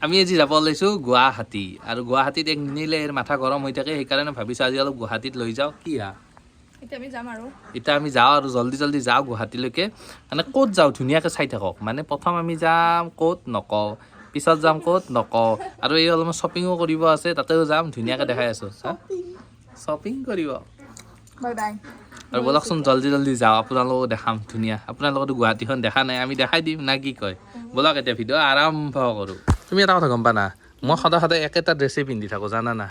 আমি আজি যাব ওলাইছোঁ গুৱাহাটী আৰু গুৱাহাটীত এক নিনিলে মাথা গৰম হৈ থাকে সেইকাৰণে ভাবিছোঁ আজি অলপ গুৱাহাটীত লৈ যাওঁ কি এতিয়া আমি যাওঁ আৰু জল্দি যাওঁ গুৱাহাটীলৈকে মানে ক'ত যাওঁ ধুনীয়াকৈ চাই থাকক মানে প্ৰথম আমি যাম ক'ত নকওঁ পিছত যাম ক'ত নকওঁ আৰু এই অলপমান শ্বপিঙো কৰিব আছে তাতেও যাম ধুনীয়াকৈ দেখাই আছোঁ শ্বপিং কৰিব বাই বাই আৰু ব'লকচোন জল্দি যাওঁ আপোনালোকক দেখাম ধুনীয়া আপোনালোকতো গুৱাহাটীখন দেখা নাই আমি দেখাই দিম না কি কয় ব'লক এতিয়া ভিডিঅ' আৰম্ভ কৰোঁ তুমি এটা কথা গম পা না মই সদায় একেটা ড্ৰেছেই পিন্ধি থাকোঁ জানা না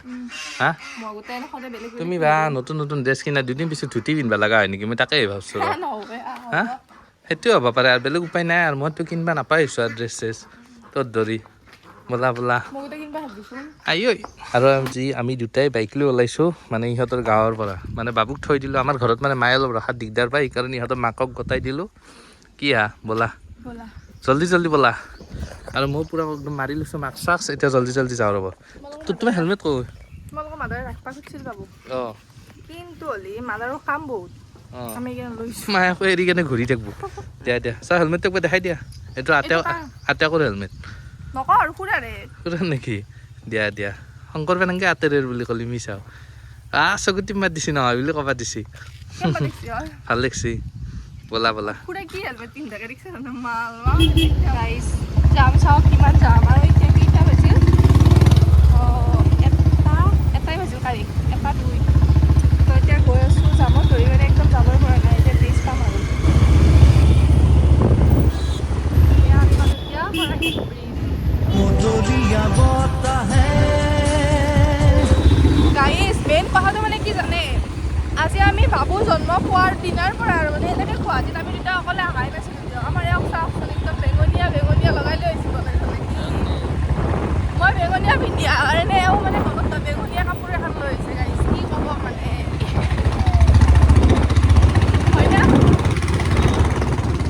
হা তুমি বা নতুন ড্ৰেছ কিনা দুদিন পিছত ধুতি পিন্ধিব লগা হয় নেকি মই তাকেই ভাবছোঁ হা সেইটোৱে হ'ব পাৰে আৰু বেলেগ উপায় নাই আৰু মইতো কিনিব নাপাইছোঁ আৰু ড্ৰেছ চেছ তোৰ দৰি ব'লা আই আৰু আজি আমি দুটাই বাইক লৈ ওলাইছোঁ মানে ইহঁতৰ গাঁৱৰ পৰা মানে বাবুক থৈ দিলোঁ আমাৰ ঘৰত মানে মায়ে অলপ ৰখাত দিগদাৰ পায় সেইকাৰণে ইহঁতৰ মাকক গতাই দিলোঁ কি হা ব'লা জল্দি ব'লা আৰু মই পূৰা একদম মাৰি লৈছোঁ মাস্ক চাক্স এতিয়া জল্দি যাওঁ ৰ'ব তোমাৰ হেলমেট কৈ তোমালোকৰ মাদাৰে ৰাখবা খুজিছিল বাবু অঁ কিন্তু হ'লে মাদাৰৰ কাম বহুত আমি লৈছোঁ মায়ে আকৌ এৰি কেনে ঘূৰি থাকিব দিয়া চা হেলমেটটো একবাৰ দেখাই দিয়া এইটো আটেকৰ হেলমেট নকওঁ আৰু খুৰাৰে নেকি দিয়া শংকৰ পেনাংকে আঁতেৰেৰ বুলি ক'লি মিছাও চকুত টিপ মাত দিছি নহয় বুলি ক'বা দিছি ভাল লাগছি ব'লা খুৰা কি হেলমেট পিন্ধি থাকে দেখিছে মাল গাইছ যাম চাওঁ কিমান যাম আৰু এতিয়া কেইটা বাজিল এটাই বাজিল কালি 1, 2 তো এতিয়া গৈ আছোঁ যামত ধৰি মানে একদম যাবই পৰা নাই এতিয়া ব্ৰিজ পাম আৰু আমি পালোঁ এতিয়া গাইছ মেইন কথাটো মানে কি জানে আজি আমি বাবু জন্ম পোৱাৰ দিনাৰ পৰা আৰু মানে এনেকৈ গুৱাহাটীত আমি তেতিয়া অকলে অহাই নাছিলোঁ আমাৰ ইয়াক চাওকচোন একদম বেঙনীয়া লগাই লৈ আহিছোঁ মই বেঙনীয়া পিন্ধি আৰু এনে এওঁ মানে মনত বেঙনীয়া কাপোৰ এখন লৈ আহিছে গাইছ কি ক'ব মানে হয় না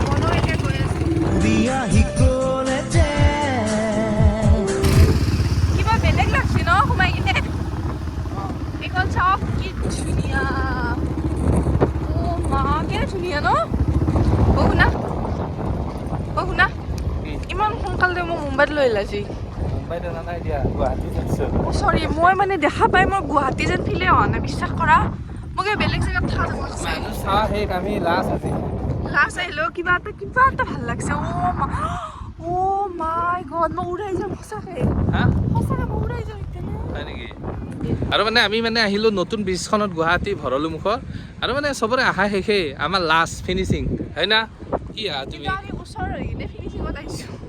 মনো এতিয়া গৈ আছোঁ কিবা বেলেগ লাগছে ন সোমাই কিনে এইখন চাওক কি ধুনীয়া মা কেনে ধুনীয়া ন শুনা ইমান সোনকালে মই মুম্বাইত লৈ আহিলাজি চৰি মই মানে দেখা পাই মই গুৱাহাটী যেন ফিলে অহা নাই বিশ্বাস কৰা মোক বেলেগ জেগাত থকা যাব লাষ্ট আহিলেও কিবা এটা ভাল লাগছে মাই গড মই উৰাই যাম সঁচাকে মই উৰাই যাম হয় নেকি আৰু মানে আমি মানে আহিলোঁ নতুন ব্ৰিজখনত গুৱাহাটী ভৰলুমুখৰ আৰু মানে চবৰে আহা শেষেই আমাৰ লাষ্ট ফিনিচিং হয় না কি তুমি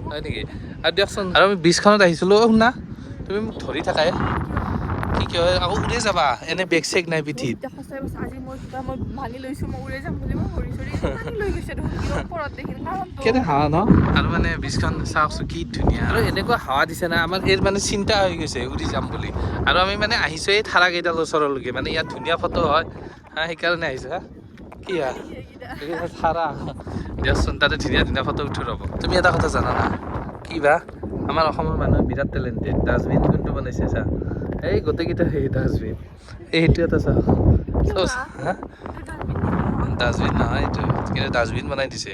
হয় নেকি আৰু দিয়কচোন আৰু আমি ব্ৰিজখনত আহিছিলোঁ শুনা তুমি মোক ধৰি থাকাই কি হয় আকৌ উৰি যাবা এনে বেগ চেগ নাই পিঠিত কেনে হাৱা ন আৰু মানে ব্ৰিজখন চাওকচোন কি ধুনীয়া আৰু এনেকুৱা হাৱা দিছে না আমাৰ এই মানে চিন্তা হৈ গৈছে উৰি যাম বুলি আৰু আমি মানে আহিছোঁ এই থাৰাকেইডাল ওচৰলৈকে মানে ইয়াত ধুনীয়া ফটো হয় সেইকাৰণে আহিছোঁ কি থাৰা দিয়কচোন তাতে ধুনীয়া ফটো উঠো ৰ'ব তুমি এটা কথা জানা না কি বা আমাৰ অসমৰ মানুহে বিৰাট টেলেণ্টেড ডাষ্টবিন কোনটো বনাইছে চা এই গোটেইকেইটা সেই ডাষ্টবিন সেইটো এটা চা ডাষ্টবিন নহয় এইটো কিন্তু ডাষ্টবিন বনাই দিছে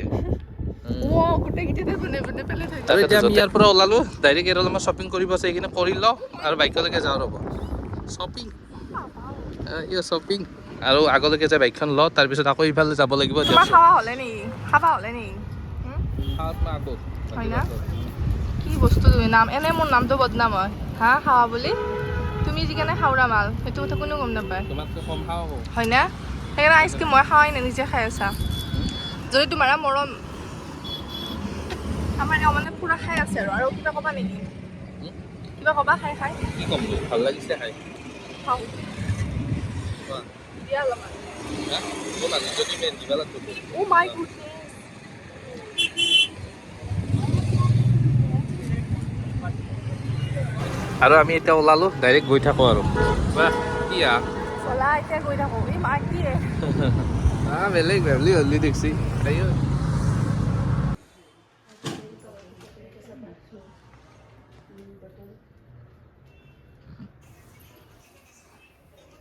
এতিয়া আমি ইয়াৰ পৰা ওলালোঁ ডাইৰেক্ট ইয়াৰ অলপমান শ্বপিং কৰিব আছে এইখিনি কৰি লওঁ আৰু বাইকলৈকে যাওঁ ৰ'ব শ্বপিং আৰু আগলৈকে যে বাইকখন লওঁ তাৰপিছত আকৌ ইফালে যাব লাগিব কি বস্তু নাম এনে মোৰ নামটো বদনাম হয় খাৱা বুলি তুমি যিকাৰণে খাওৰা মাল সেইটো কথা কোনেও গম নাপায় হয় না সেইকাৰণে আইচক্ৰীম মই খাৱাই নাই নিজে খাই আছা যদি তোমাৰ মৰম আমাৰ এওঁ মানে পুৰা খাই আছে আৰু কিবা ক'বা নেকি কিবা ক'বা খাই কি ক'ম ভাল লাগিছে খাই খাওঁ দিয়া অলপমান মাই গুডনেছ আৰু আমি এতিয়া ওলালোঁ ডাইৰেক্ট গৈ থাকোঁ আৰু কি এতিয়া গৈ থাকোঁ এই মা কি বেলেগ ভেবলি হলি দেখছি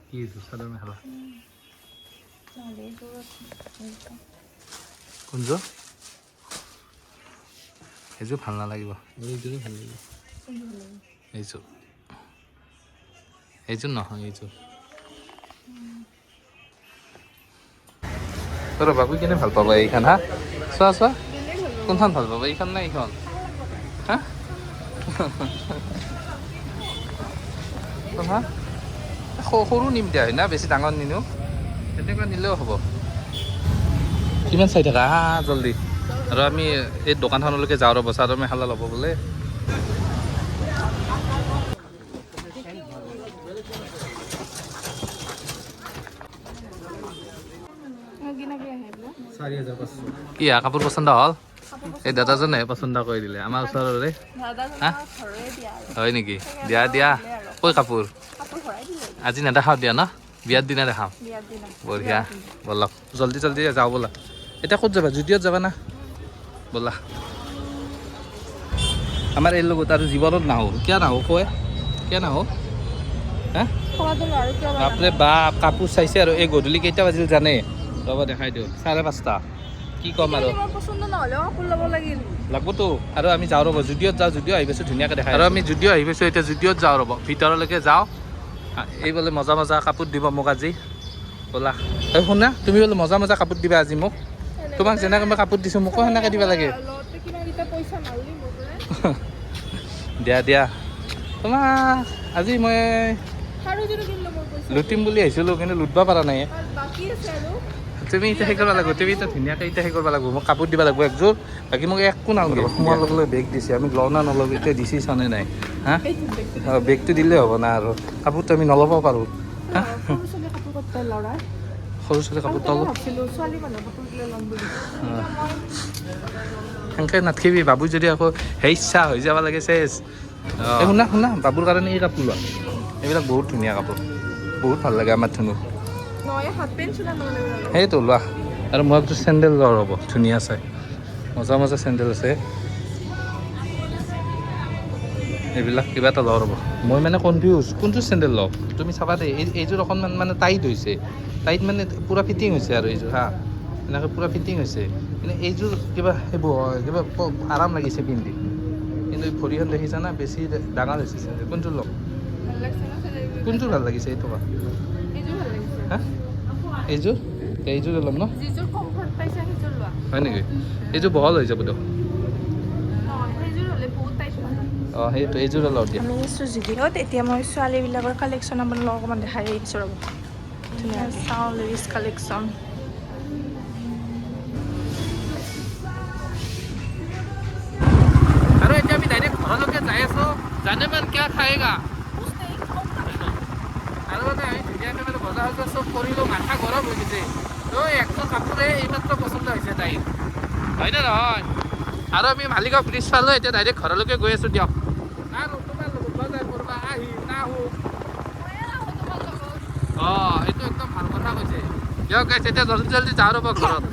কি চাদৰ মেখেলা কোনযোৰ সেইযোৰ ভাল নালাগিব এইযোৰে ভাল লাগিব এইযোৰ এইযোৰ নহয় এইযোৰ তোৰ বাবু কেনে ভাল পাবা এইখন হা চোৱা চোৱা কোনখন ভাল পাবা এইখন নে এইখন হা হা সৰু নিম দিয়া হয় না বেছি ডাঙৰ নিনো তেনেকুৱা নিলেও হ'ব কিমান চাই থাকা হা জল্দি আৰু আমি এই দোকানখনলৈকে যাওঁ ৰ'ব চাদৰ মেখেলা ল'ব বোলে কি কাপোৰ পচন্দ হ'ল এই দাদাজনে পচন্দ কৰি দিলে আমাৰ ওচৰৰে হা হয় নেকি দিয়া দিয়া কৈ কাপোৰ আজি নেদেখাওঁ দিয়া ন বিয়াৰ দিনা দেখাম বঢ়িয়া ব'লক জল্দি জল্দি যাওঁ ব'লা এতিয়া ক'ত যাবা জুডিঅ'ত যাবা না ব'লা আমাৰ এই লগত আৰু জীৱনত নাহোঁ কিয় নাহোঁ কয় কিয় নাহোঁ হা বাপৰে বাপ কাপোৰ চাইছে আৰু এই গধূলি কেইটা বাজিল জানে ৰ'ব দেখাই দিওঁ 5:30 কি ক'ম আৰু লাগবতো আৰু আমি যাওঁ ৰ'ব জুডিঅ'ত যাওঁ জুডিঅ' আহি পাইছোঁ ধুনীয়াকৈ দেখাই আৰু আমি জুডিঅ' আহি পাইছোঁ এতিয়া জুডিঅ'ত যাওঁ ৰ'ব ভিতৰলৈকে যাওঁ এই বোলে মজা মজা কাপোৰ দিব মোক আজি ব'লা এই শুনা তুমি বোলে মজা মজা কাপোৰ দিবা আজি মোক তোমাক যেনেকৈ মই কাপোৰ দিছোঁ মোকো সেনেকৈ দিব লাগে দিয়া দিয়া তোমাক আজি মই লুটিম বুলি আহিছিলোঁ কিন্তু লুটিব পৰা নাই তুমি এতিয়া সেই কৰিব লাগিব তুমি এতিয়া ধুনীয়াকৈ এতিয়া সেই কৰিব লাগিব মোক কাপোৰ দিব লাগিব একযোৰ বাকী মোক একো নালাগে সোমোৱাৰ লগে লগে বেগ দিছে আমি লওঁ না নলওঁ এতিয়া ডিচিশ্যনে নাই হা বেগটো দিলেই হ'ব না আৰু কাপোৰটো আমি নল'ব পাৰোঁ হা সৰু ছোৱালী কাপোৰ তলোঁ সেনেকৈ নাথাকিবি বাবু যদি আকৌ সেই ইচ্ছা হৈ যাব লাগে চেচ এই শুনা শুনা বাবুৰ কাৰণে এই কাপোৰ লোৱা এইবিলাক বহুত ধুনীয়া কাপোৰ বহুত ভাল লাগে আমাৰ ধুনু সেইটো লোৱা আৰু মই একযোৰ চেণ্ডেল লওঁ ৰ'ব ধুনীয়া চাই মজা মজা চেণ্ডেল আছে এইবিলাক কিবা এটা লওঁ ৰ'ব মই মানে কনফিউজ কোনযোৰ চেণ্ডেল লওঁ তুমি চাবা দেই এইযোৰ অকণমান মানে টাইট হৈছে টাইট মানে পূৰা ফিটিং হৈছে আৰু এইযোৰ হা এনেকৈ পূৰা ফিটিং হৈছে কিন্তু এইযোৰ কিবা সেইবোৰ কিবা আৰাম লাগিছে পিন্ধি কিন্তু ভৰিখন দেখিছা না বেছি ডাঙৰ হৈছে চেণ্ডেল কোনযোৰ লওঁ কোনযোৰ ভাল লাগিছে এইটো হা এইযোৰ এইযোৰে ল'ম ন হয় নেকি এইযোৰ বহল হৈ যাব দিয়ক অঁ সেইটো এইযোৰে লওঁ দিয়া আমি আহিছোঁ জুডিঅ'ত এতিয়া মই ছোৱালীবিলাকৰ কালেকশ্যন আপোনালোকক অকণমান দেখাই আহিছোঁ ৰ'ব ধুনীয়া চাওঁ লেডিজ কালেকশ্যন আৰু এতিয়া আমি ডাইৰেক্ট ঘৰলৈকে যাই আছোঁ জানে মান কিয় খায়েগা আৰু মানে আমি ধুনীয়াকৈ মানে বজাৰ চব কৰিলোঁ মাথা গৰম হৈ গৈছে ঐ একযোৰ কাপোৰে এইমাত্ৰ পচন্দ হৈছে তাইৰ হয়নে নহয় আৰু আমি মালিগাঁও ব্ৰিজ পালোঁ এতিয়া ডাইৰেক্ট ঘৰলৈকে গৈ আছোঁ দিয়ক আৰু তোমাৰ লগত বজাৰ কৰিব আহি নাহোঁ অঁ এইটো একদম ভাল কথা কৈছে দিয়ক গাইছ এতিয়া জল্দি জল্দি যাওঁ ৰ'ব ঘৰত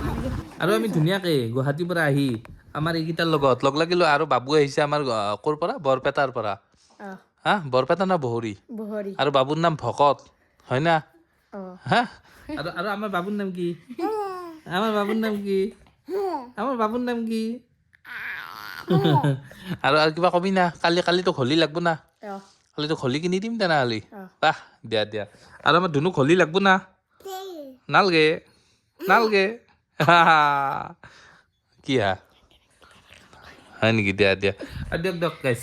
আৰু আমি ধুনীয়াকৈ গুৱাহাটীৰ পৰা আহি আমাৰ এইকেইটাৰ লগত লগ লাগিলোঁ আৰু বাবু আহিছে আমাৰ ক'ৰ পৰা বৰপেটাৰ পৰা হা বৰপেটা না বহৰী আৰু বাবুৰ নাম ভকত হয় না হা আৰু আৰু আমাৰ বাবুৰ নাম কি আমাৰ বাবুৰ নাম কি আমাৰ বাবুৰ নাম কি আৰু কিবা কবি না কালিতো হোলী লাগব না কালিতো হোলী কিনি দিম তেনেহ'লে বাহ দিয়া দিয়া আৰু আমাৰ ধুনুক হোলী লাগব না নালগে নালগে কি হা হয় নেকি দিয়া দিয়া আৰু দিয়ক দিয়ক গাইছ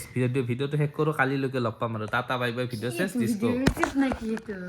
ভিডিঅ'টো শেষ কৰোঁ কালিলৈকে লগ পাম আৰু টাটা বাই বাই ভিডিঅ' চেছ